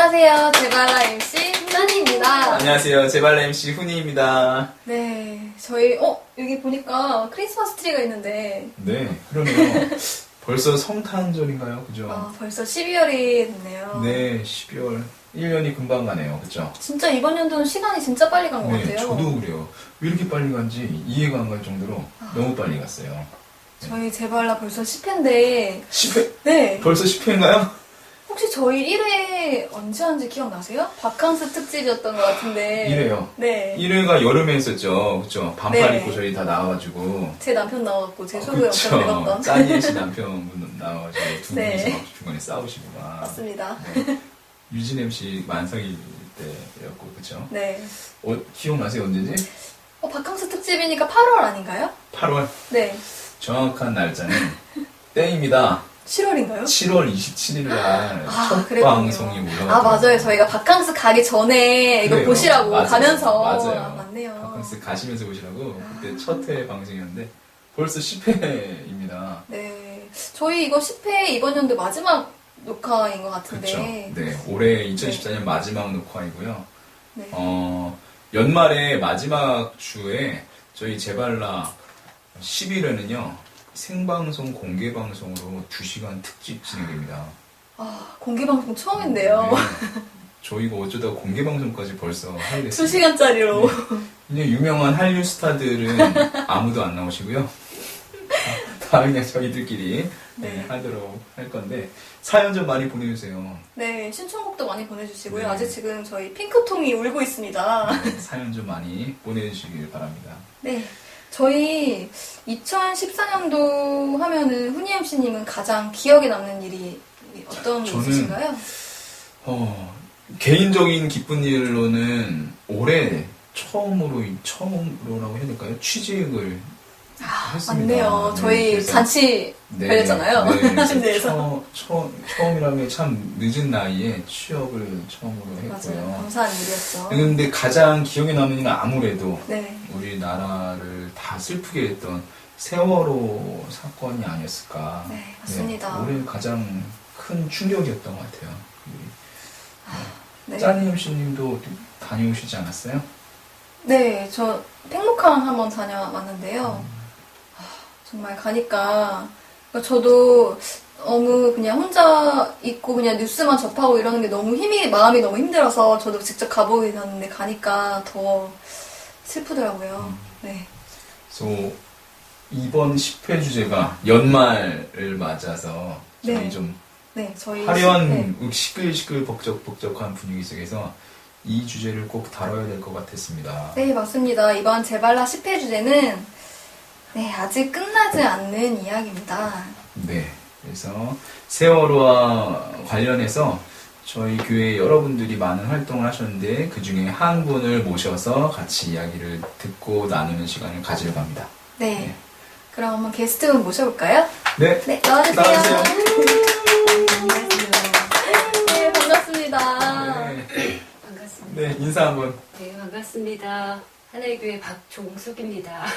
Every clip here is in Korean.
안녕하세요. 제발라 MC 훈난이입니다. 안녕하세요. 제발라 MC 훈이입니다. 네, 저희 여기 보니까 크리스마스 트리가 있는데 네, 그러네요. 벌써 성탄절인가요? 그죠? 아, 벌써 12월이 됐네요. 네, 12월 1년이 금방 가네요. 그죠? 진짜 이번 연도는 시간이 진짜 빨리 간 것 네, 같아요. 저도 그래요. 왜 이렇게 빨리 간지 이해가 안 갈 정도로 너무 빨리 갔어요. 저희 제발라 벌써 10회인데 10회? 네, 벌써 10회인가요? 혹시 저희 1회 언제 한지 기억나세요? 바캉스 특집이었던 것 같은데 이래요. 네, 1회가 여름에 했었죠. 그죠? 반팔 네. 입고 저희 다 나와가지고. 제 남편 나와갖고 제 속을 엄청 내갔던 짜니엘 씨 남편분 나와가지고 두 네. 분이서 막 중간에 싸우시고 막. 맞습니다. 네. 유진 MC 만삭일 때였고, 그쵸? 네. 기억나세요? 언제지? 바캉스 특집이니까 8월 아닌가요? 8월. 네. 정확한 날짜는 땡입니다. 7월인가요? 7월 27일 날 첫 그랬군요. 방송이 올라왔어요. 아, 맞아요. 저희가 바캉스 가기 전에 이거 그래요. 보시라고 맞아요. 가면서. 맞아요. 아, 맞네요. 바캉스 가시면서 보시라고 그때 첫 회 방송이었는데 벌써 10회입니다. 네. 저희 이거 10회 이번 연도 마지막 녹화인 것 같은데. 그렇죠. 네, 올해 2014년 마지막 녹화이고요. 네. 연말에 마지막 주에 저희 제발라 10일에는요 생방송 공개방송으로 2시간 특집 진행됩니다. 아, 공개방송 처음인데요. 네, 저희가 어쩌다 공개방송까지 벌써 하게 됐어요. 2시간짜리로. 이제 유명한 한류 스타들은 아무도 안 나오시고요. 다 그냥 저희들끼리 네. 하도록 할 건데 사연 좀 많이 보내주세요. 네, 신청곡도 많이 보내주시고요. 네. 아직 지금 저희 핑크통이 울고 있습니다. 네, 사연 좀 많이 보내주시길 바랍니다. 네. 저희 2014년도 하면은 훈이 MC님은 가장 기억에 남는 일이 어떤 게 저는 있으신가요? 개인적인 기쁜 일로는 올해 처음으로라고 해야 될까요? 취직을 했습니다. 맞네요. 네, 저희 그래서 잔치 열렸잖아요. 네, 침대에서. 처음이라면 참 늦은 나이에 취업을 처음으로 맞아요. 했고요. 감사한 일이었죠. 근데 가장 기억에 남는 일은 아무래도 네. 우리나라를 다 슬프게 했던 세월호 사건이 아니었을까. 네, 맞습니다. 올해 가장 큰 충격이었던 것 같아요. 네. 짜니 MC님도 다녀오시지 않았어요? 네, 저 팽목항 한번 다녀왔는데요. 정말 가니까 그러니까 저도 너무 그냥 혼자 있고 그냥 뉴스만 접하고 이러는 게 너무 마음이 너무 힘들어서 저도 직접 가보게 됐는데 가니까 더 슬프더라고요. 네. 그래서 이번 10회 주제가 연말을 맞아서 저희 네. 좀 네, 저희 화려한 시끌시끌 복적복적한 분위기 속에서 이 주제를 꼭 다뤄야 될 것 같았습니다. 네, 맞습니다. 이번 제발라 10회 주제는 네, 아직 끝나지 않는 이야기입니다. 네, 그래서 세월호와 관련해서 저희 교회 여러분들이 많은 활동을 하셨는데 그 중에 한 분을 모셔서 같이 이야기를 듣고 나누는 시간을 가지려고 합니다. 네. 그럼 한번 게스트분 모셔볼까요? 네, 네, 나와주세요. 나와주세요. 네, 반갑습니다. 네, 반갑습니다. 네, 인사 한번. 네, 반갑습니다. 하나의교회 박종숙입니다.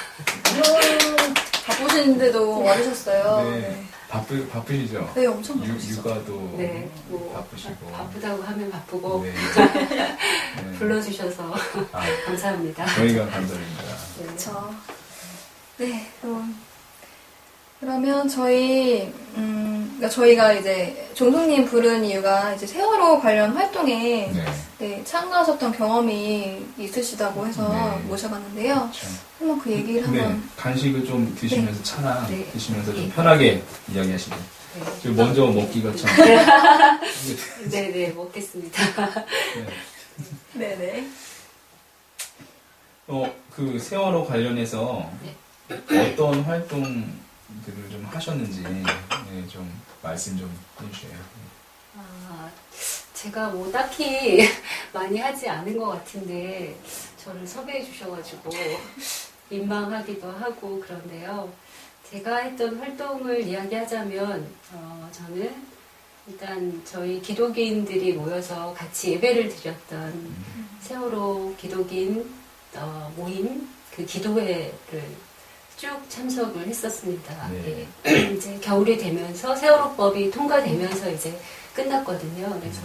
바쁘신데도 와주셨어요. 네, 바쁘시죠? 네, 엄청 바쁘시죠. 육아도 네, 뭐 바쁘시고. 바쁘다고 하면 바쁘고 네. 네. 불러주셔서 아, 감사합니다. 저희가 감사드립니다. 네. 그렇죠. 네, 그러면 그러니까 저희가 이제 종숙님 부른 이유가 이제 세월호 관련 활동에 네. 네, 참가하셨던 경험이 있으시다고 해서 네. 모셔봤는데요. 그렇죠. 한번 그 얘기를 네, 한번. 간식을 좀 드시면서 차나 네. 드시면서 좀 네. 편하게 이야기하시고. 네. 지금 먼저 먹기가 참. 네, 네, 먹겠습니다. 네. 네네. 그 세월호 관련해서 네. 어떤 활동들을 좀 하셨는지 좀 말씀 좀 해주세요. 아, 제가 뭐 딱히 많이 하지 않은 것 같은데 저를 섭외해 주셔가지고 민망하기도 하고 그런데요. 제가 했던 활동을 이야기하자면 저는 일단 저희 기독인들이 모여서 같이 예배를 드렸던 세월호 기독인 모임 그 기도회를 쭉 참석을 했었습니다. 네. 이제 겨울이 되면서 세월호법이 통과되면서 이제 끝났거든요. 그래서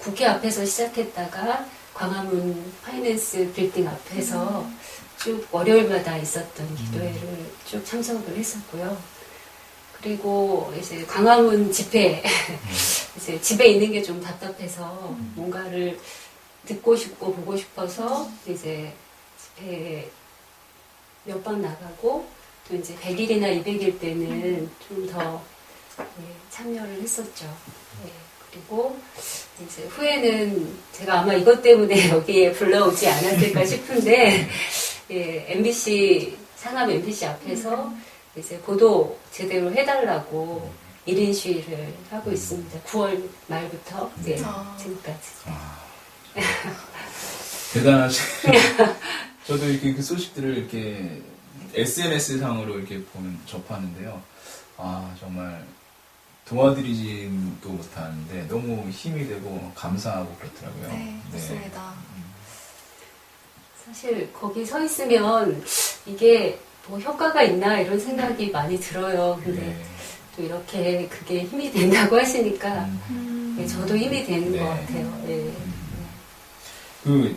국회 앞에서 시작했다가 광화문 파이낸스 빌딩 앞에서 쭉 월요일마다 있었던 기도회를 쭉 참석을 했었고요. 그리고 이제 광화문 집회, 이제 집에 있는 게 좀 답답해서 뭔가를 듣고 싶고 보고 싶어서 이제 집회에 몇 번 나가고 또 이제 100일이나 200일 때는 좀 더 참여를 했었죠. 그리고 이제 후에는 제가 아마 이것 때문에 여기에 불러오지 않았을까 싶은데 MBC 상암 MBC 앞에서 이제 보도 제대로 해달라고 1인 시위를 하고 있습니다. 9월 말부터 지금까지. 대단하시. 저도 이렇게 그 소식들을 이렇게 SNS 상으로 이렇게 접하는데요. 정말 도와드리지도 못하는데 너무 힘이 되고 감사하고 그렇더라고요. 네, 맞습니다. 사실 거기 서 있으면 이게 뭐 효과가 있나 이런 생각이 많이 들어요. 근데 또 이렇게 그게 힘이 된다고 하시니까 저도 힘이 되는 것 같아요. 그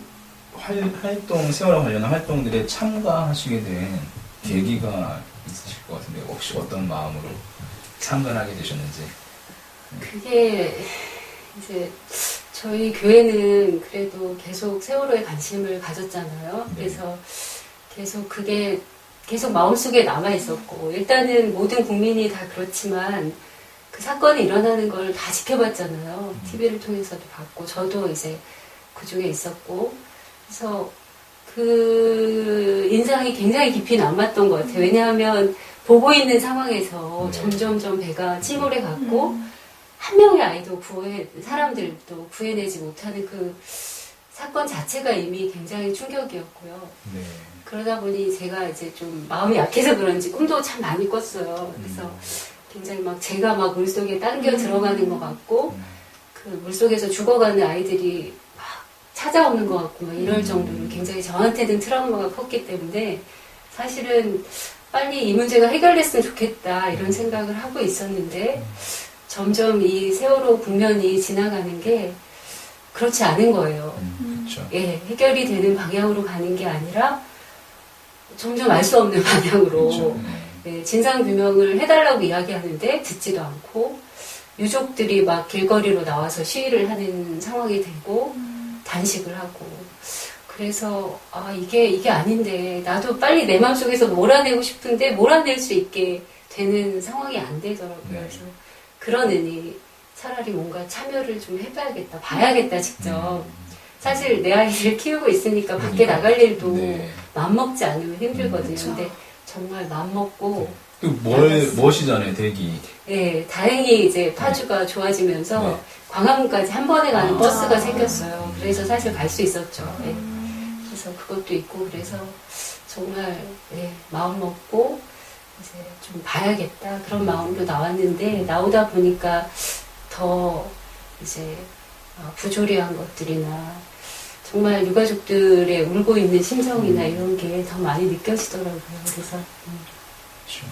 활동, 세월호 관련한 활동들에 참가하시게 된 계기가 있으실 것 같은데 혹시 어떤 마음으로 참가하게 되셨는지? 그게 이제 저희 교회는 그래도 계속 세월호에 관심을 가졌잖아요. 그래서 계속 그게 계속 마음속에 남아 있었고 일단은 모든 국민이 다 그렇지만 그 사건이 일어나는 걸 다 지켜봤잖아요. TV를 통해서도 봤고 저도 이제 그 중에 있었고 그래서 그 인상이 굉장히 깊이 남았던 것 같아요. 왜냐하면 보고 있는 상황에서 점점점 배가 침몰해 갔고 한 명의 아이도 사람들도 구해내지 못하는 그 사건 자체가 이미 굉장히 충격이었고요. 그러다 보니 제가 이제 좀 마음이 약해서 그런지 꿈도 참 많이 꿨어요. 그래서 굉장히 막 제가 막 물속에 당겨 들어가는 것 같고 그 물속에서 죽어가는 아이들이 막 찾아오는 것 같고 막 이럴 정도로 굉장히 저한테는 트라우마가 컸기 때문에 사실은 빨리 이 문제가 해결됐으면 좋겠다 이런 생각을 하고 있었는데 점점 이 세월호 국면이 지나가는 게 그렇지 않은 거예요. 그렇죠. 해결이 되는 방향으로 가는 게 아니라 점점 알 수 없는 방향으로 그렇죠. 진상규명을 해달라고 이야기하는데 듣지도 않고 유족들이 막 길거리로 나와서 시위를 하는 상황이 되고 단식을 하고 그래서 이게 아닌데 나도 빨리 내 마음속에서 몰아내고 싶은데 몰아낼 수 있게 되는 상황이 안 되더라고요. 그래서 그런 의미 차라리 뭔가 참여를 좀 해봐야겠다 봐야겠다 직접 사실 내 아이를 키우고 있으니까 밖에 나갈 일도 맘먹지 않으면 힘들거든요. 근데 정말 맘먹고 멋이잖아요, 대기. 다행히 이제 파주가 좋아지면서 광화문까지 한 번에 가는 버스가 생겼어요. 그래서 사실 갈 수 있었죠. 그래서 그것도 있고 그래서 정말 마음 먹고 이제 좀 봐야겠다 그런 마음으로 나왔는데 나오다 보니까 더 이제 부조리한 것들이나 정말 유가족들의 울고 있는 심정이나 이런 게 더 많이 느껴지더라고요. 그래서 그렇죠.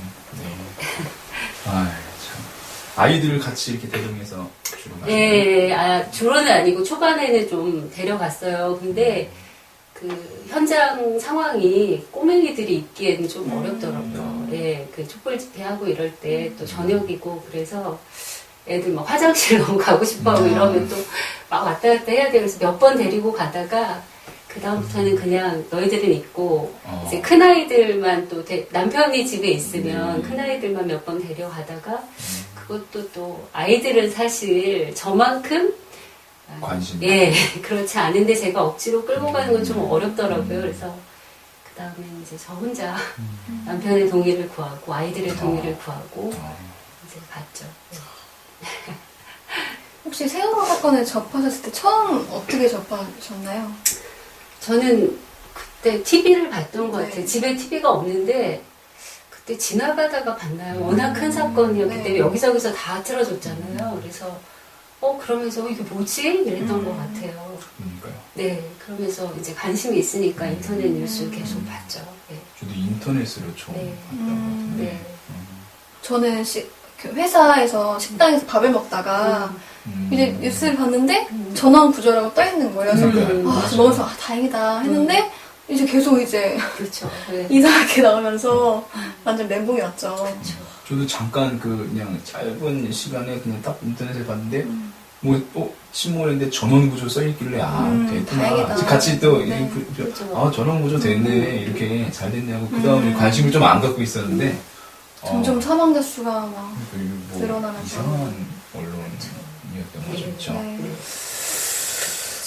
참. 아이들을 같이 이렇게 대동해서 주로 가시나요? 주로는 아니고 초반에는 좀 데려갔어요. 근데 그 현장 상황이 꼬맹이들이 있기에는 좀 어렵더라고요. 그 촛불 집회하고 이럴 때 또 저녁이고 그래서 애들 막 화장실 너무 가고 싶어하고 이러면 또 막 왔다 갔다 해야 돼요. 그래서 몇 번 데리고 가다가 그다음부터는 그냥 너희들은 있고 이제 큰아이들만 또 남편이 집에 있으면 큰아이들만 몇 번 데려가다가 그것도 또 아이들은 사실 저만큼 관심. 그렇지 않은데 제가 억지로 끌고 가는 건 좀 어렵더라고요. 그래서 그 다음에 이제 저 혼자 남편의 동의를 구하고 아이들의 동의를 구하고 이제 갔죠. 혹시 세월호 사건을 접하셨을 때 처음 어떻게 접하셨나요? 저는 그때 TV를 봤던 것 같아요. 집에 TV가 없는데 그때 지나가다가 봤나요? 워낙 큰 사건이었기 때문에 여기저기서 다 틀어줬잖아요. 그래서 그러면서 이게 뭐지? 이랬던 것 같아요. 그러니까요. 그러면서 이제 관심이 있으니까 인터넷 뉴스 계속 봤죠. 저도 인터넷으로 처음 봤던 것 같은데. 저는 회사에서 식당에서 밥을 먹다가 이제 뉴스를 봤는데 전원 구조라고 떠 있는 거예요. 그래서 맞아요. 먹어서 다행이다 했는데 이제 계속 이제 그렇죠. 네. 이상하게 나오면서 완전 멘붕이 왔죠. 저도 잠깐 그냥 짧은 시간에 그냥 딱 인터넷에 봤는데 신문인데 전원구조 써있길래 됐구나. 다행이다. 같이 또 네. 그렇죠. 전원구조 됐네. 이렇게 잘 됐네 하고 그 다음에 관심을 좀 안 갖고 있었는데 점점 사망자 수가 막 뭐 늘어나면서. 이상한 언론이었던 거죠. 그렇죠? 네.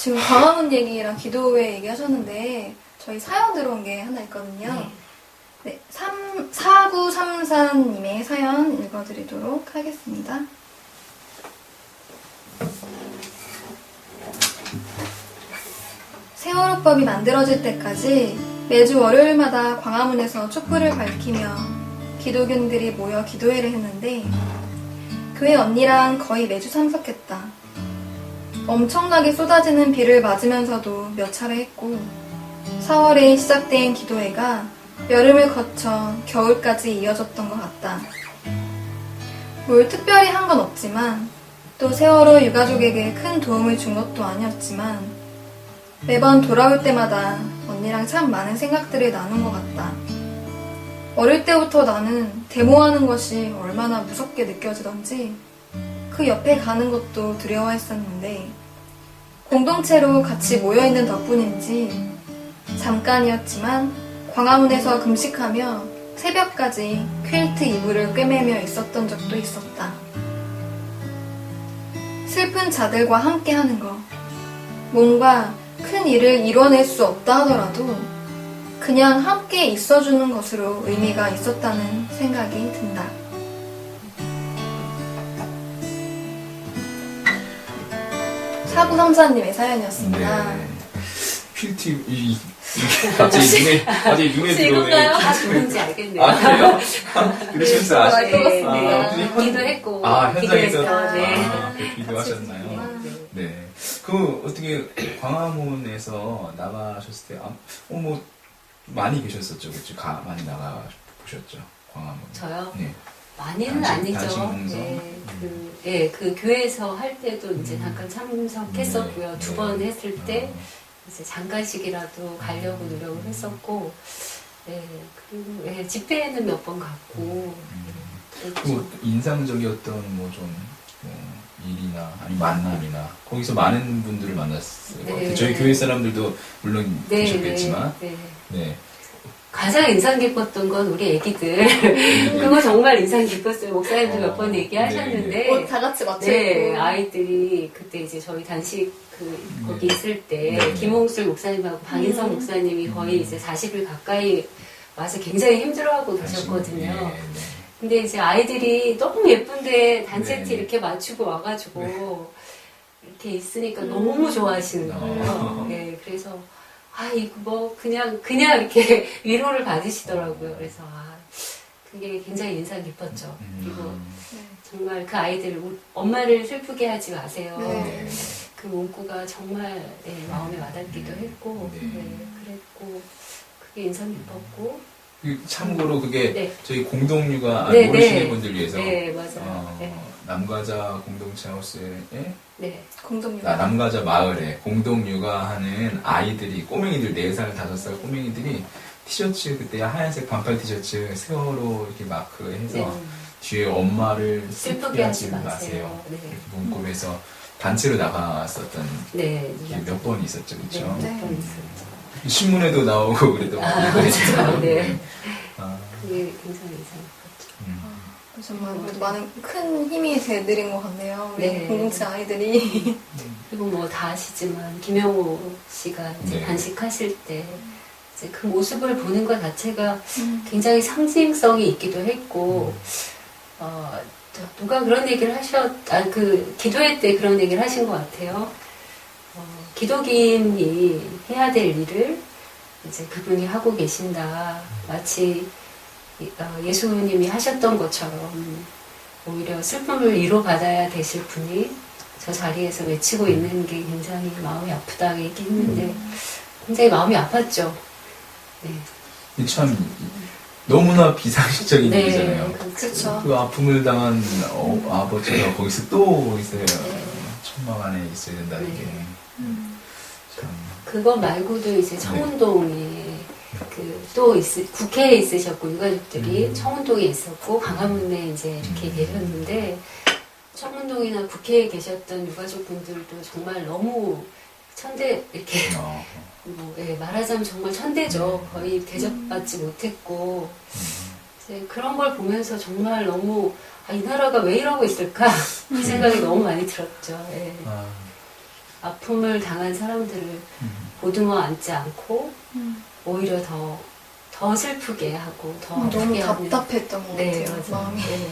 지금 광화문 얘기랑 기도회 얘기하셨는데 저희 사연 들어온 게 하나 있거든요. 네, 4934님의 사연 읽어드리도록 하겠습니다. 세월호법이 만들어질 때까지 매주 월요일마다 광화문에서 촛불을 밝히며 기독인들이 모여 기도회를 했는데 교회 언니랑 거의 매주 참석했다. 엄청나게 쏟아지는 비를 맞으면서도 몇 차례 했고 4월에 시작된 기도회가 여름을 거쳐 겨울까지 이어졌던 것 같다. 뭘 특별히 한 건 없지만 또 세월호 유가족에게 큰 도움을 준 것도 아니었지만 매번 돌아올 때마다 언니랑 참 많은 생각들을 나눈 것 같다. 어릴 때부터 나는 데모하는 것이 얼마나 무섭게 느껴지던지 그 옆에 가는 것도 두려워했었는데 공동체로 같이 모여있는 덕분인지 잠깐이었지만 광화문에서 금식하며 새벽까지 퀼트 이불을 꿰매며 있었던 적도 있었다. 슬픈 자들과 함께 하는 것, 뭔가 큰 일을 이뤄낼 수 없다 하더라도 그냥 함께 있어주는 것으로 의미가 있었다는 생각이 든다. 사구삼사님의 사연이었습니다. 네. 퀼티 갑자기 눈에 들어오네요. 다 누군지 알겠네요. 아, 그래요? 그러시면서 알 것 네, 같습니다. 네. 기도했고 현장에서 네. 기도하셨나요? 네. 어떻게 광화문에서 나가셨을 때 뭐 많이 계셨었죠, 그렇죠? 많이 나가 보셨죠, 광화문. 저요? 네. 많이는 단식 아니죠. 공성? 그 교회에서 할 때도 이제 잠깐 참석했었고요. 네. 두 번 했을 때 이제 잠깐씩이라도 가려고 노력을 했었고, 그리고 집회에는 몇 번 갔고. 그 인상적이었던 일이나 아니 만남이나 거기서 많은 분들을 만났을 것 같아요. 저희 교회 사람들도 물론 계셨겠지만, 네. 가장 인상 깊었던 건 우리 애기들. 그거 정말 인상 깊었어요. 목사님도 몇 번 얘기하셨는데. 옷 다 같이 맞춰 네, 입고. 아이들이 그때 이제 저희 단식 거기 있을 때 네. 김홍술 목사님하고 방인성 목사님이 거의 이제 40일 가까이 와서 굉장히 힘들어하고 계셨거든요. 근데 이제 아이들이 너무 예쁜데 단체티 네. 이렇게 맞추고 와가지고 이렇게 있으니까 너무 좋아하시는 거예요. 네, 그래서 이거 그냥 이렇게 위로를 받으시더라고요. 그래서 그게 굉장히 인상 깊었죠. 그리고 정말 그 아이들 엄마를 슬프게 하지 마세요. 네. 그 문구가 정말 마음에 와닿기도 했고 그랬고 그게 인상 깊었고 참고로 그게 네. 저희 공동육아 네, 모르시는 네. 분들 위해서 네, 맞아요. 남가자 공동체 하우스에 공동육아. 남가자 마을에 공동육아하는 아이들이 꼬맹이들 4살 5살 꼬맹이들이 티셔츠 그때 하얀색 반팔 티셔츠 세월호 이렇게 마크해서 뒤에 엄마를 슬프게 하지 마세요. 이렇게 문구에서 단체로 나갔었던 몇 번 있었죠, 그렇죠? 네, 몇번 있었죠. 신문에도 나오고 그랬던 거 그렇죠. 네. 아, 그게 굉장히 인상 깊었죠. 정말 그래도 많은 큰 힘이 되드린 것 같네요. 우리 네. 공동체 아이들이. 그리고 뭐 다 아시지만 김영호 씨가 이제 네. 단식하실 때 이제 그 모습을 보는 것 자체가 굉장히 상징성이 있기도 했고 누가 그런 얘기를 그 기도회 때 그런 얘기를 하신 것 같아요. 기독인이 해야 될 일을 이제 그분이 하고 계신다. 마치 예수님이 하셨던 것처럼 오히려 슬픔을 위로받아야 되실 분이 저 자리에서 외치고 있는 게 굉장히 마음이 아프다 얘기했는데 굉장히 마음이 아팠죠. 네. 참 너무나 비상식적인 네, 일이잖아요. 그렇죠. 그 아픔을 당한 아버지가 거기서 또 있어요. 천막 안에 있어야 된다는 네. 게 참. 그거 말고도 이제 청운동에 또 국회에 있으셨고 유가족들이 청운동에 있었고 광화문에 이제 이렇게 계셨는데 청운동이나 국회에 계셨던 유가족분들도 정말 너무 천대 이렇게 뭐 말하자면 정말 천대죠. 거의 대접받지 못했고 이제 그런 걸 보면서 정말 너무 이 나라가 왜 이러고 있을까 그 생각이 너무 많이 들었죠. 예. 아픔을 당한 사람들을 보듬어 안지 않고 오히려 더 슬프게 하고 더 너무 아프게 하는. 답답했던 것 네, 같아요. 맞아요. 마음이. 네.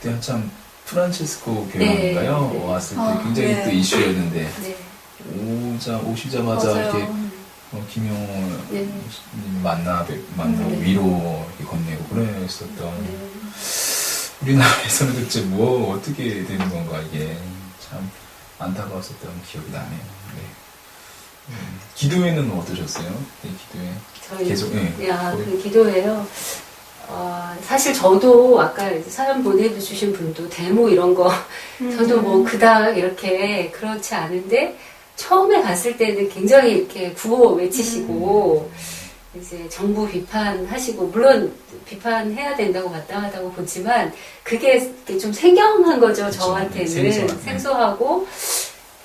그때 한참 프란치스코 네. 교회인가요? 네. 왔을 때 굉장히 네. 또 이슈였는데 네. 오시자마자 맞아요. 이렇게 김용호 네. 님 만나고 네. 위로 이렇게 건네고 그랬었던 네. 우리나라에서는 대체 뭐 어떻게 되는 건가 이게 참 안타까웠었던 기억이 나네요. 네. 기도회는 어떠셨어요? 네, 기도회 저희 계속 그 기도회요. 사실 저도 아까 사연 보내주신 분도 데모 이런 거 저도 뭐 그닥 이렇게 그렇지 않은데 처음에 갔을 때는 굉장히 이렇게 구호 외치시고 이제 정부 비판하시고 물론 비판해야 된다고 마땅하다고 보지만 그게 좀 생경한 거죠. 그렇죠. 저한테는 생소하고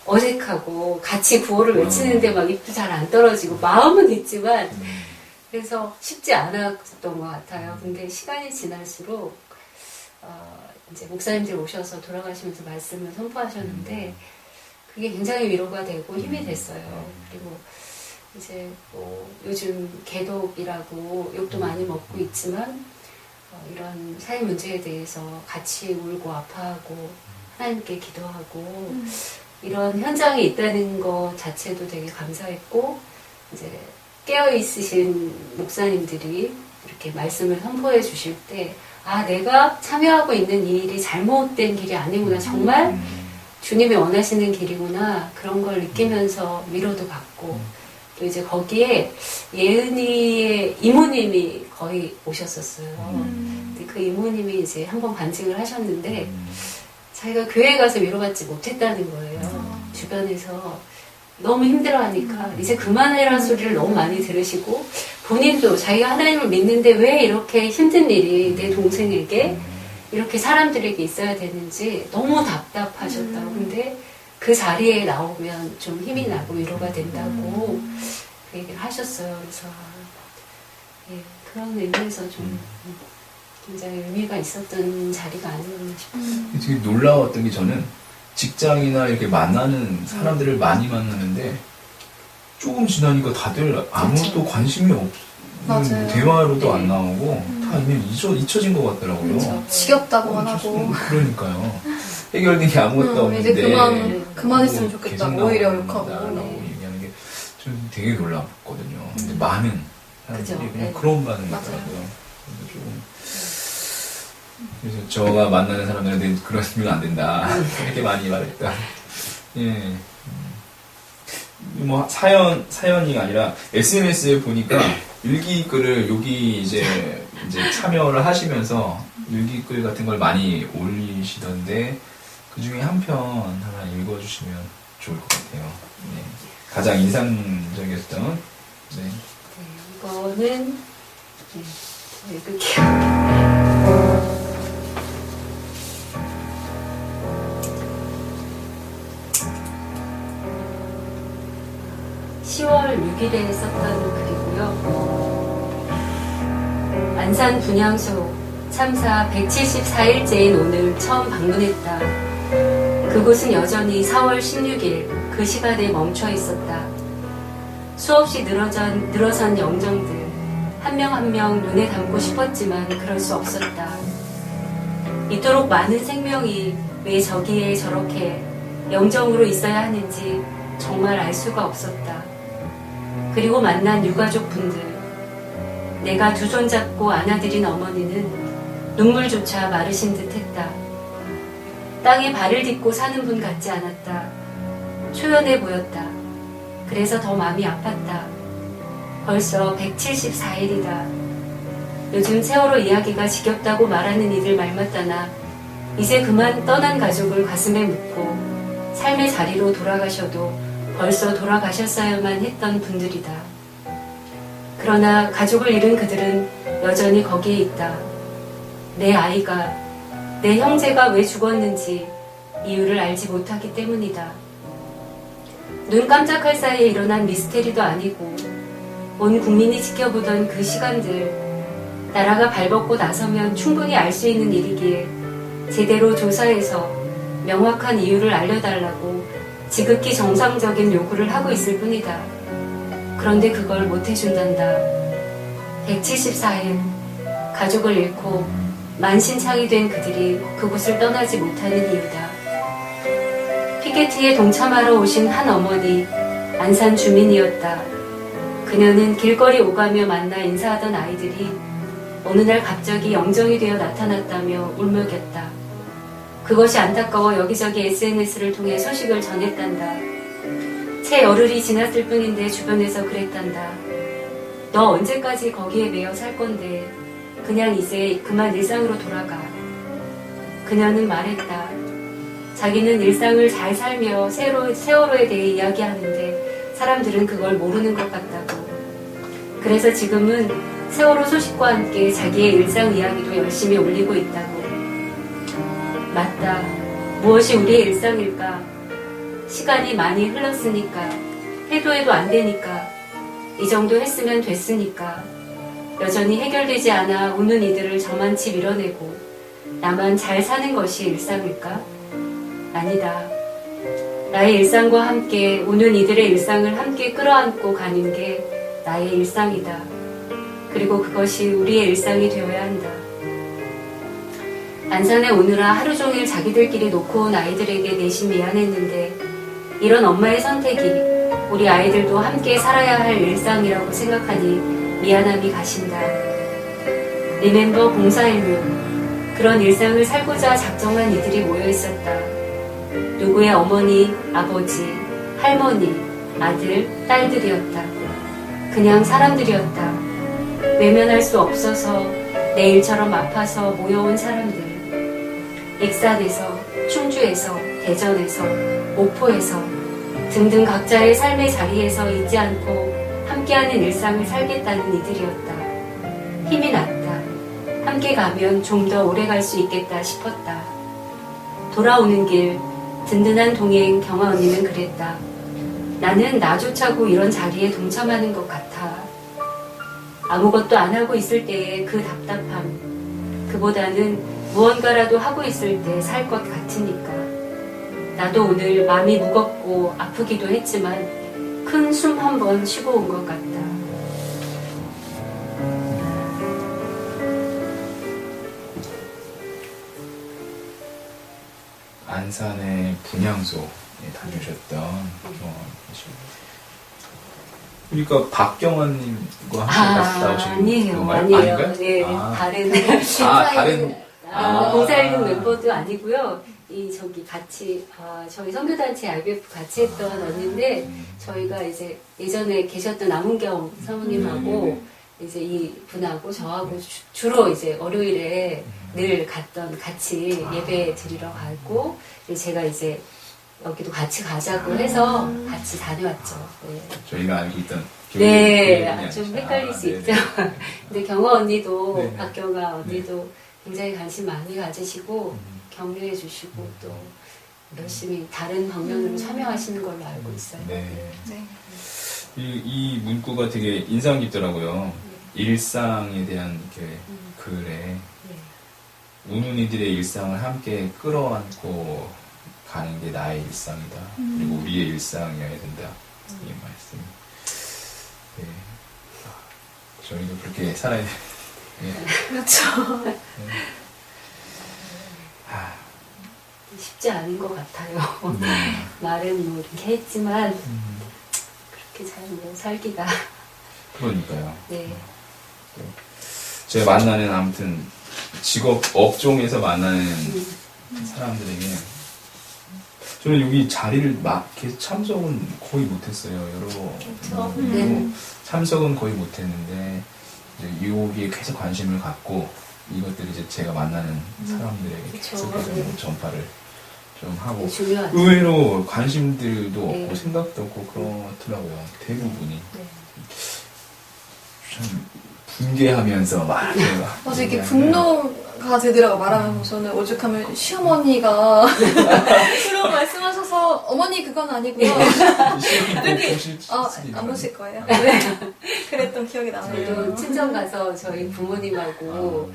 어색하고 같이 구호를 외치는데 막 입도 잘 안 떨어지고 마음은 있지만 그래서 쉽지 않았던 것 같아요. 근데 시간이 지날수록 이제 목사님들 오셔서 돌아가시면서 말씀을 선포하셨는데 그게 굉장히 위로가 되고 힘이 됐어요. 그리고 이제 뭐 요즘 개독이라고 욕도 많이 먹고 있지만 이런 사회 문제에 대해서 같이 울고 아파하고 하나님께 기도하고 이런 현장에 있다는 것 자체도 되게 감사했고 이제 깨어있으신 목사님들이 이렇게 말씀을 선포해 주실 때 내가 참여하고 있는 이 일이 잘못된 길이 아니구나 정말 주님이 원하시는 길이구나 그런 걸 느끼면서 위로도 받고 또 이제 거기에 예은이의 이모님이 거의 오셨었어요. 근데 그 이모님이 이제 한번 간증을 하셨는데 자기가 교회에 가서 위로받지 못했다는 거예요. 주변에서 너무 힘들어하니까 이제 그만해라 소리를 너무 많이 들으시고 본인도 자기가 하나님을 믿는데 왜 이렇게 힘든 일이 내 동생에게 이렇게 사람들에게 있어야 되는지 너무 답답하셨다고. 근데 그 자리에 나오면 좀 힘이 나고 위로가 된다고 그 얘기를 하셨어요. 그래서 그런 의미에서 좀 굉장히 의미가 있었던 자리가 아니었나 싶어요. 되게 놀라웠던 게 저는 직장이나 이렇게 만나는 사람들을 많이 만나는데 조금 지나니까 다들 아무것도 관심이 없는 맞아요. 대화로도 네. 안 나오고 다 이미 잊혀진 것 같더라고요. 그렇죠. 지겹다고만 하고. 그러니까요. 해결된 게 아무것도 없는데 이제 그만했으면 계속 좋겠다고 나오고 오히려 욕하고. 나오고 얘기하는 게 좀 되게 놀랍거든요. 근데 많은 사람들이 그죠. 그냥 네. 그런 반응이더라고요. 그래서 조금 그래서 저가 만나는 사람들한테 그러시면 안 된다. 이렇게 많이 말했다. 예. 뭐 사연이 아니라 SNS에 보니까 일기글을 여기 이제 참여를 하시면서 일기글 같은 걸 많이 올리시던데 그 중에 한 편 하나 읽어주시면 좋을 것 같아요. 네. 가장 인상적이었던. 네. 이거는 읽을게요. 10월 6일에 썼던 글이고요. 안산 분향소 참사 174일째인 오늘 처음 방문했다. 그곳은 여전히 4월 16일 그 시간에 멈춰 있었다. 수없이 늘어선 영정들 한 명 한 명 눈에 담고 싶었지만 그럴 수 없었다. 이토록 많은 생명이 왜 저기에 저렇게 영정으로 있어야 하는지 정말 알 수가 없었다. 그리고 만난 유가족 분들, 내가 두 손 잡고 안아드린 어머니는 눈물조차 마르신 듯 했다. 땅에 발을 딛고 사는 분 같지 않았다. 초연해 보였다. 그래서 더 마음이 아팠다. 벌써 174일이다. 요즘 세월호 이야기가 지겹다고 말하는 이들 말 맞다나 이제 그만 떠난 가족을 가슴에 묻고 삶의 자리로 돌아가셔도 벌써 돌아가셨어야만 했던 분들이다. 그러나 가족을 잃은 그들은 여전히 거기에 있다. 내 아이가, 내 형제가 왜 죽었는지 이유를 알지 못하기 때문이다. 눈 깜짝할 사이에 일어난 미스테리도 아니고 온 국민이 지켜보던 그 시간들, 나라가 발벗고 나서면 충분히 알 수 있는 일이기에 제대로 조사해서 명확한 이유를 알려달라고 지극히 정상적인 요구를 하고 있을 뿐이다. 그런데 그걸 못해준단다. 174일, 가족을 잃고 만신창이 된 그들이 그곳을 떠나지 못하는 이유다. 피게티에 동참하러 오신 한 어머니, 안산 주민이었다. 그녀는 길거리 오가며 만나 인사하던 아이들이 어느 날 갑자기 영정이 되어 나타났다며 울먹였다. 그것이 안타까워 여기저기 SNS를 통해 소식을 전했단다. 채 열흘이 지났을 뿐인데 주변에서 그랬단다. 너 언제까지 거기에 매여 살 건데 그냥 이제 그만 일상으로 돌아가. 그녀는 말했다. 자기는 일상을 잘 살며 세월호에 대해 이야기하는데 사람들은 그걸 모르는 것 같다고. 그래서 지금은 세월호 소식과 함께 자기의 일상 이야기도 열심히 올리고 있다고. 맞다. 무엇이 우리의 일상일까? 시간이 많이 흘렀으니까, 해도 안 되니까, 이 정도 했으면 됐으니까, 여전히 해결되지 않아 우는 이들을 저만치 밀어내고 나만 잘 사는 것이 일상일까? 아니다. 나의 일상과 함께 우는 이들의 일상을 함께 끌어안고 가는 게 나의 일상이다. 그리고 그것이 우리의 일상이 되어야 한다. 안산에 오느라 하루 종일 자기들끼리 놓고 온 아이들에게 내심 미안했는데 이런 엄마의 선택이 우리 아이들도 함께 살아야 할 일상이라고 생각하니 미안함이 가신다. 리멤버 0416 그런 일상을 살고자 작정한 이들이 모여 있었다. 누구의 어머니, 아버지, 할머니, 아들, 딸들이었다. 그냥 사람들이었다. 외면할 수 없어서 내 일처럼 아파서 모여온 사람들. 익산에서, 충주에서, 대전에서, 목포에서 등등 각자의 삶의 자리에서 잊지 않고 함께하는 일상을 살겠다는 이들이었다. 힘이 났다. 함께 가면 좀 더 오래 갈 수 있겠다 싶었다. 돌아오는 길 든든한 동행 경아 언니는 그랬다. 나는 나조차고 이런 자리에 동참하는 것 같아. 아무것도 안 하고 있을 때의 그 답답함, 그보다는 무언가라도 하고 있을 때 살 것 같으니까. 나도 오늘 마음이 무겁고 아프기도 했지만 큰 숨 한 번 쉬고 온 것 같다. 안산의 분향소에 다녀오셨던 경험이십니다. 그러니까 박경원님과 함께 갔다 오신 아니에요. 건가요? 아니에요. 아닌가요? 네, 아. 다른 다른. 봉사일동 멤버도 아니고요. 저기 같이 저희 선교단체 IBF 같이 했던 언니인데 저희가 이제 예전에 계셨던 남은경 사모님하고 이제 이 분하고 저하고 주로 이제 월요일에 늘 같이 예배 드리러 가고 제가 이제 여기도 같이 가자고 해서 같이 다녀왔죠. 네. 저희가 알고 있던 네, 좀 헷갈릴 수 네네. 있죠. 근데 경화 언니도 네네. 박경아 언니도 굉장히 관심 많이 가지시고 격려해 주시고 또 열심히 다른 방면으로 참여하시는 걸로 알고 있어요. 네. 네. 이 문구가 되게 인상 깊더라고요. 일상에 대한 이렇게 글에 네. 우는 이들의 일상을 함께 끌어안고 가는 게 나의 일상이다. 그리고 우리의 일상이어야 된다. 이 말씀. 네. 저희도 그렇게 살아야 돼. 네. 그렇죠. 쉽지 않은 것 같아요. 네. 말은 뭐 이렇게 했지만 그렇게 잘 뭐 살기가. 그러니까요. 네. 제가 만나는 아무튼 직업 업종에서 만나는 사람들에게 저는 여기 자리를 막 계속 참석은 거의 못했어요. 그렇죠. 여러 참석은 거의 못했는데 이제 여기에 계속 관심을 갖고 이것들이 이제 제가 만나는 사람들에게 그쵸. 계속해서 네. 좀 하고 중요하죠. 의외로 관심들도 네. 없고 생각도 없고 그렇더라고요. 대부분이 네. 참 분개하면서 막 맞아, 이렇게 분노가 되더라고, 말하면서. 저는 오죽하면 시어머니가 그런 말씀하셔서, 어머니 그건 아니고요. 이렇게 안 보실 거예요. 네. 그랬던 기억이 나네요. 저도 친정 가서 저희 부모님하고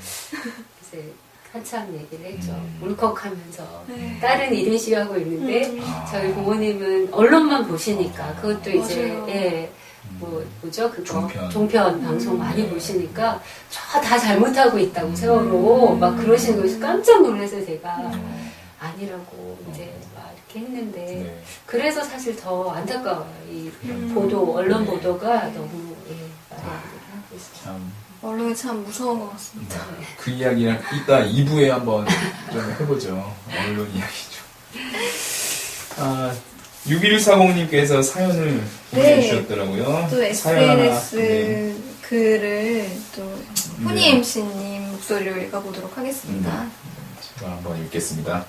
이제 한참 얘기를 했죠. 울컥하면서 네. 딸은 이른 시하고 있는데 저희 부모님은 언론만 보시니까 그것도 이제 맞아요. 예, 뭐죠 그거 종편. 방송 많이 보시니까 저 다 잘못하고 있다고 세월호 막 그러시는 거에서 깜짝 놀라서 제가 아니라고 이제 막 이렇게 했는데 네. 그래서 사실 더 안타까워요. 이 음. 언론 보도가 너무 말이 안 되게 하고 있어요. 참 언론이 참 무서운 것 같습니다. 그 이야기랑 이따 2부에 한번 좀 해보죠. 언론 이야기죠. 6140님께서 사연을 보내주셨더라고요. 또 사연 하나, SNS 네. 글을 또 훈이 네. MC님 목소리로 읽어보도록 하겠습니다. 제가 한번 읽겠습니다.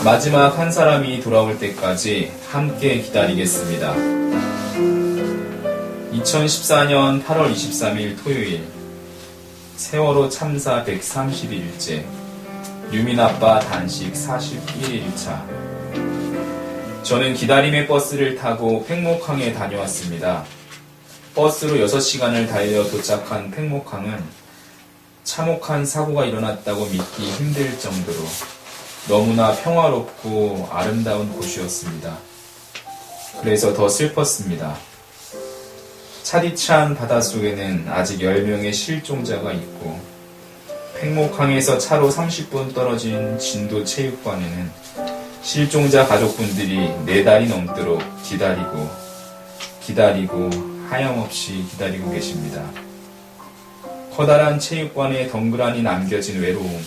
마지막 한 사람이 돌아올 때까지 함께 기다리겠습니다. 2014년 8월 23일 토요일 세월호 참사 131일째 유민아빠 단식 41일차 저는 기다림의 버스를 타고 팽목항에 다녀왔습니다. 버스로 6시간을 달려 도착한 팽목항은 참혹한 사고가 일어났다고 믿기 힘들 정도로 너무나 평화롭고 아름다운 곳이었습니다. 그래서 더 슬펐습니다. 차디찬 바닷속에는 아직 10명의 실종자가 있고 팽목항에서 차로 30분 떨어진 진도 체육관에는 실종자 가족분들이 4달이 넘도록 기다리고 하염없이 기다리고 계십니다. 커다란 체육관에 덩그러니 남겨진 외로움,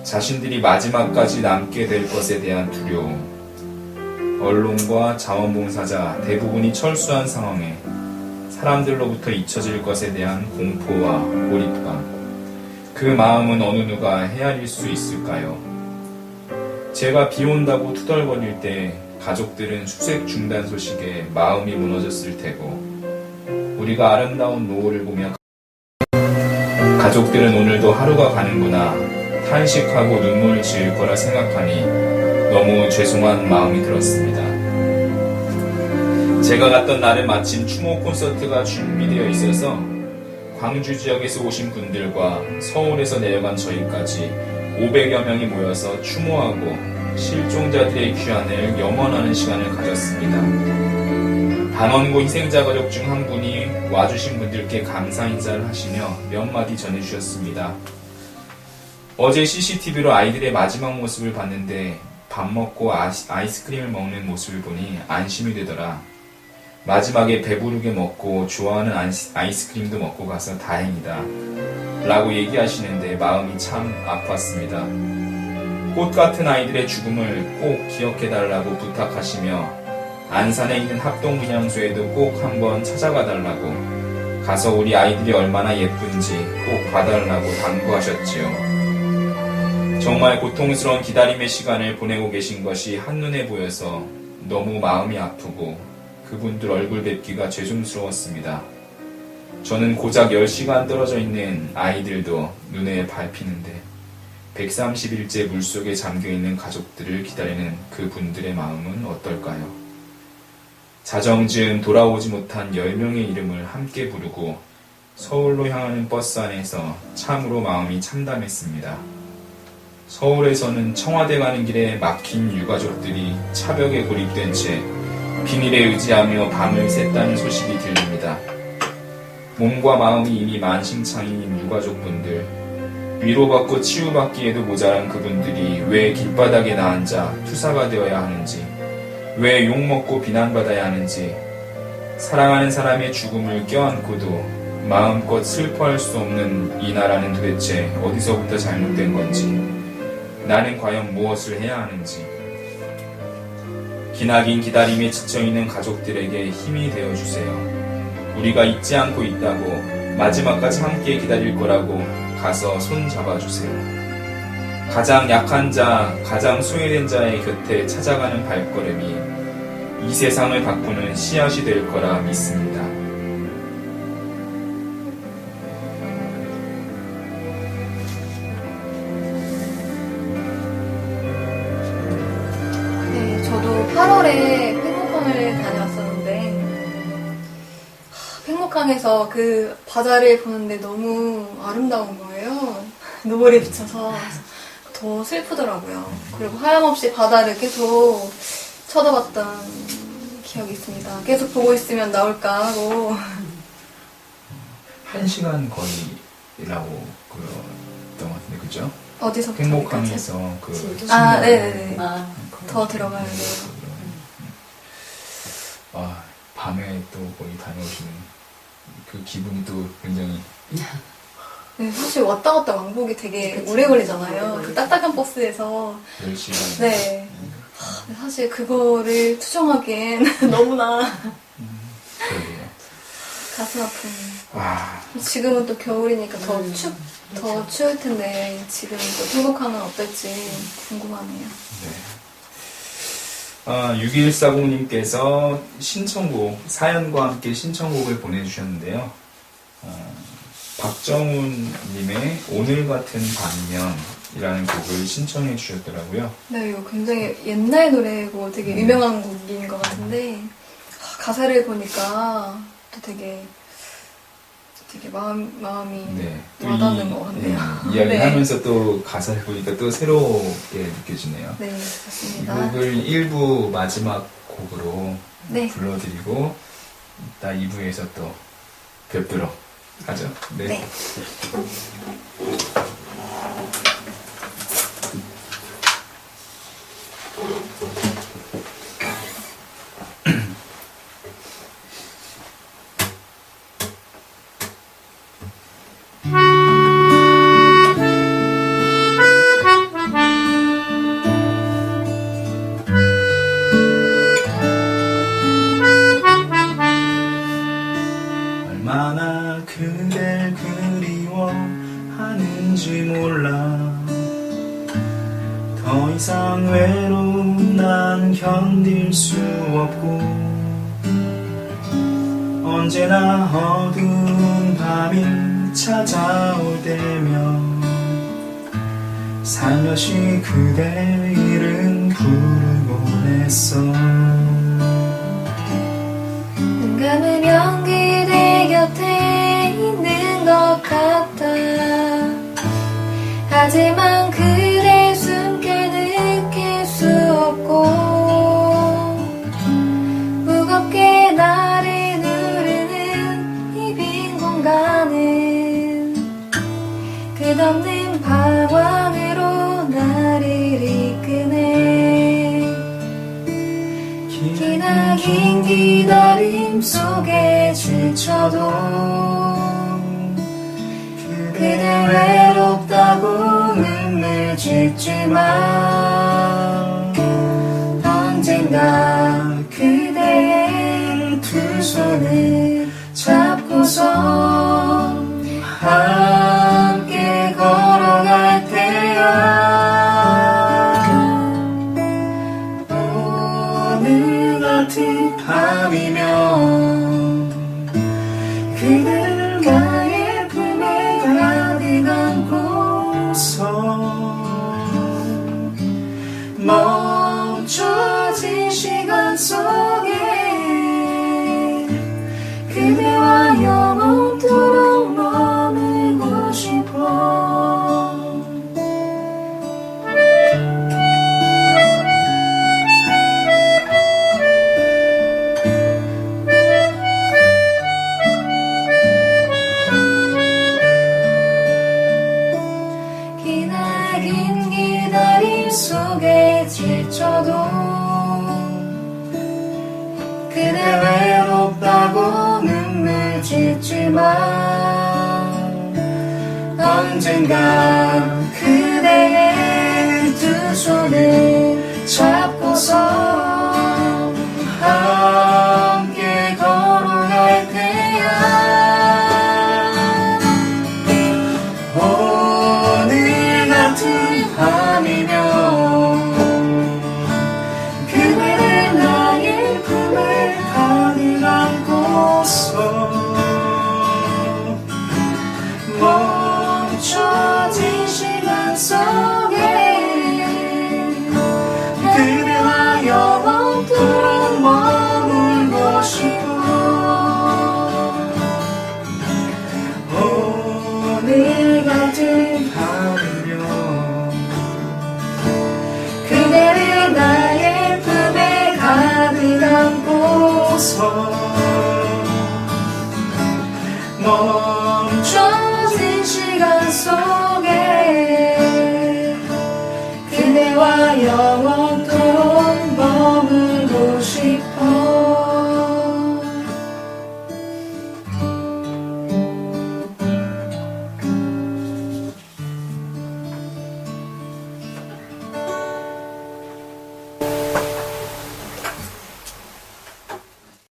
자신들이 마지막까지 남게 될 것에 대한 두려움, 언론과 자원봉사자 대부분이 철수한 상황에 사람들로부터 잊혀질 것에 대한 공포와 고립감, 그 마음은 어느 누가 헤아릴 수 있을까요? 제가 비 온다고 투덜거릴 때 가족들은 수색 중단 소식에 마음이 무너졌을 테고 우리가 아름다운 노을을 보며 가족들은 오늘도 하루가 가는구나 탄식하고 눈물을 지을 거라 생각하니 너무 죄송한 마음이 들었습니다. 제가 갔던 날은 마침 추모 콘서트가 준비되어 있어서 광주 지역에서 오신 분들과 서울에서 내려간 저희까지 500여 명이 모여서 추모하고 실종자들의 귀환을 염원하는 시간을 가졌습니다. 단원고 희생자 가족 중 한 분이 와주신 분들께 감사 인사를 하시며 몇 마디 전해주셨습니다. 어제 CCTV로 아이들의 마지막 모습을 봤는데 밥 먹고 아이스크림을 먹는 모습을 보니 안심이 되더라. 마지막에 배부르게 먹고 좋아하는 아이스크림도 먹고 가서 다행이다. 라고 얘기하시는데 마음이 참 아팠습니다. 꽃 같은 아이들의 죽음을 꼭 기억해달라고 부탁하시며 안산에 있는 합동분향소에도 꼭 한번 찾아가 달라고 가서 우리 아이들이 얼마나 예쁜지 꼭 봐달라고 당부하셨지요. 정말 고통스러운 기다림의 시간을 보내고 계신 것이 한눈에 보여서 너무 마음이 아프고 그분들 얼굴 뵙기가 죄송스러웠습니다. 저는 고작 10시간 떨어져 있는 아이들도 눈에 밟히는데 130일째 물속에 잠겨있는 가족들을 기다리는 그분들의 마음은 어떨까요? 자정쯤 돌아오지 못한 10명의 이름을 함께 부르고 서울로 향하는 버스 안에서 참으로 마음이 참담했습니다. 서울에서는 청와대 가는 길에 막힌 유가족들이 차벽에 고립된 채 비닐에 의지하며 밤을 샜다는 소식이 들립니다. 몸과 마음이 이미 만신창이인 유가족분들, 위로받고 치유받기에도 모자란 그분들이 왜 길바닥에 나앉아 투사가 되어야 하는지, 왜 욕먹고 비난받아야 하는지, 사랑하는 사람의 죽음을 껴안고도 마음껏 슬퍼할 수 없는 이 나라는 도대체 어디서부터 잘못된 건지, 나는 과연 무엇을 해야 하는지, 기나긴 기다림에 지쳐있는 가족들에게 힘이 되어주세요. 우리가 잊지 않고 있다고, 마지막까지 함께 기다릴 거라고 가서 손 잡아주세요. 가장 약한 자, 가장 소외된 자의 곁에 찾아가는 발걸음이 이 세상을 바꾸는 씨앗이 될 거라 믿습니다. 네, 저도 8월에 팽목항을 다녀왔었는데 팽목항에서 그 바다를 보는데 너무 아름다운 거예요. 노을에 비쳐서 더 슬프더라고요. 그리고 하염없이 바다를 계속 쳐다봤던 기억이 있습니다. 계속 보고 있으면 나올까 하고. 1시간 거리라고 그랬던 것 같은데, 그죠? 어디서부터? 팽목항에서 그 진도? 아, 네네네. 아, 더 들어가야 돼요. 아, 밤에 또 거기 다녀오시는 그 기분이 또 굉장히 네, 사실 왔다 갔다 왕복이 되게 그치. 오래 걸리잖아요. 오래 그 딱딱한 버스에서. 10시간. 네. 사실 그거를 투정하기엔 너무나 그러게요. 가슴 아픈. 와, 지금은 또 겨울이니까 더 추울 텐데 지금 또 팽목항은 어떨지 궁금하네요. 네. 6140님께서 신청곡, 사연과 함께 신청곡을 보내주셨는데요. 박정훈님의 오늘 같은 반면이라는 곡을 신청해 주셨더라고요. 네, 이거 굉장히 옛날 노래고 되게 유명한 곡인 것 같은데 가사를 보니까 또 되게 마음이 네. 또 와닿는 것 같네요. 이야기하면서 또 가사를 보니까 또 새롭게 느껴지네요. 네, 이 좋습니다. 곡을 1부 마지막 곡으로 네. 불러드리고 이따 2부에서 또 뵙도록 하죠. 네. 네. 얼마나 그댈 그리워하는지 몰라. 더 이상 외로움 난 견딜 수 없고 언제나 어두운 밤이 찾아올 때면 살며시 그대 이름 부르곤 했어. 눈 감으면 그대 곁에 있는 것 같아. 하지만 그대 숨결 느낄 수 없고 무겁게 나를 누르는 이 빈 공간은 끝없는 방황으로 나를 이끄네. 기나긴 기다림 속에 지쳐도 그대 외롭다고 눈물 짓지만 언젠가 그대의 두 손을 잡고서 함께 걸어갈 때야. 오늘 같은 밤이면 그대를 나의 품에 가득 안고서 멈춰진 시간 속에 그대와 영원토록 머물고 싶어. 기나긴 기다림 속에 지쳐도 그대 외롭다고 눈물 짓지만 언젠가 그대의 두 손을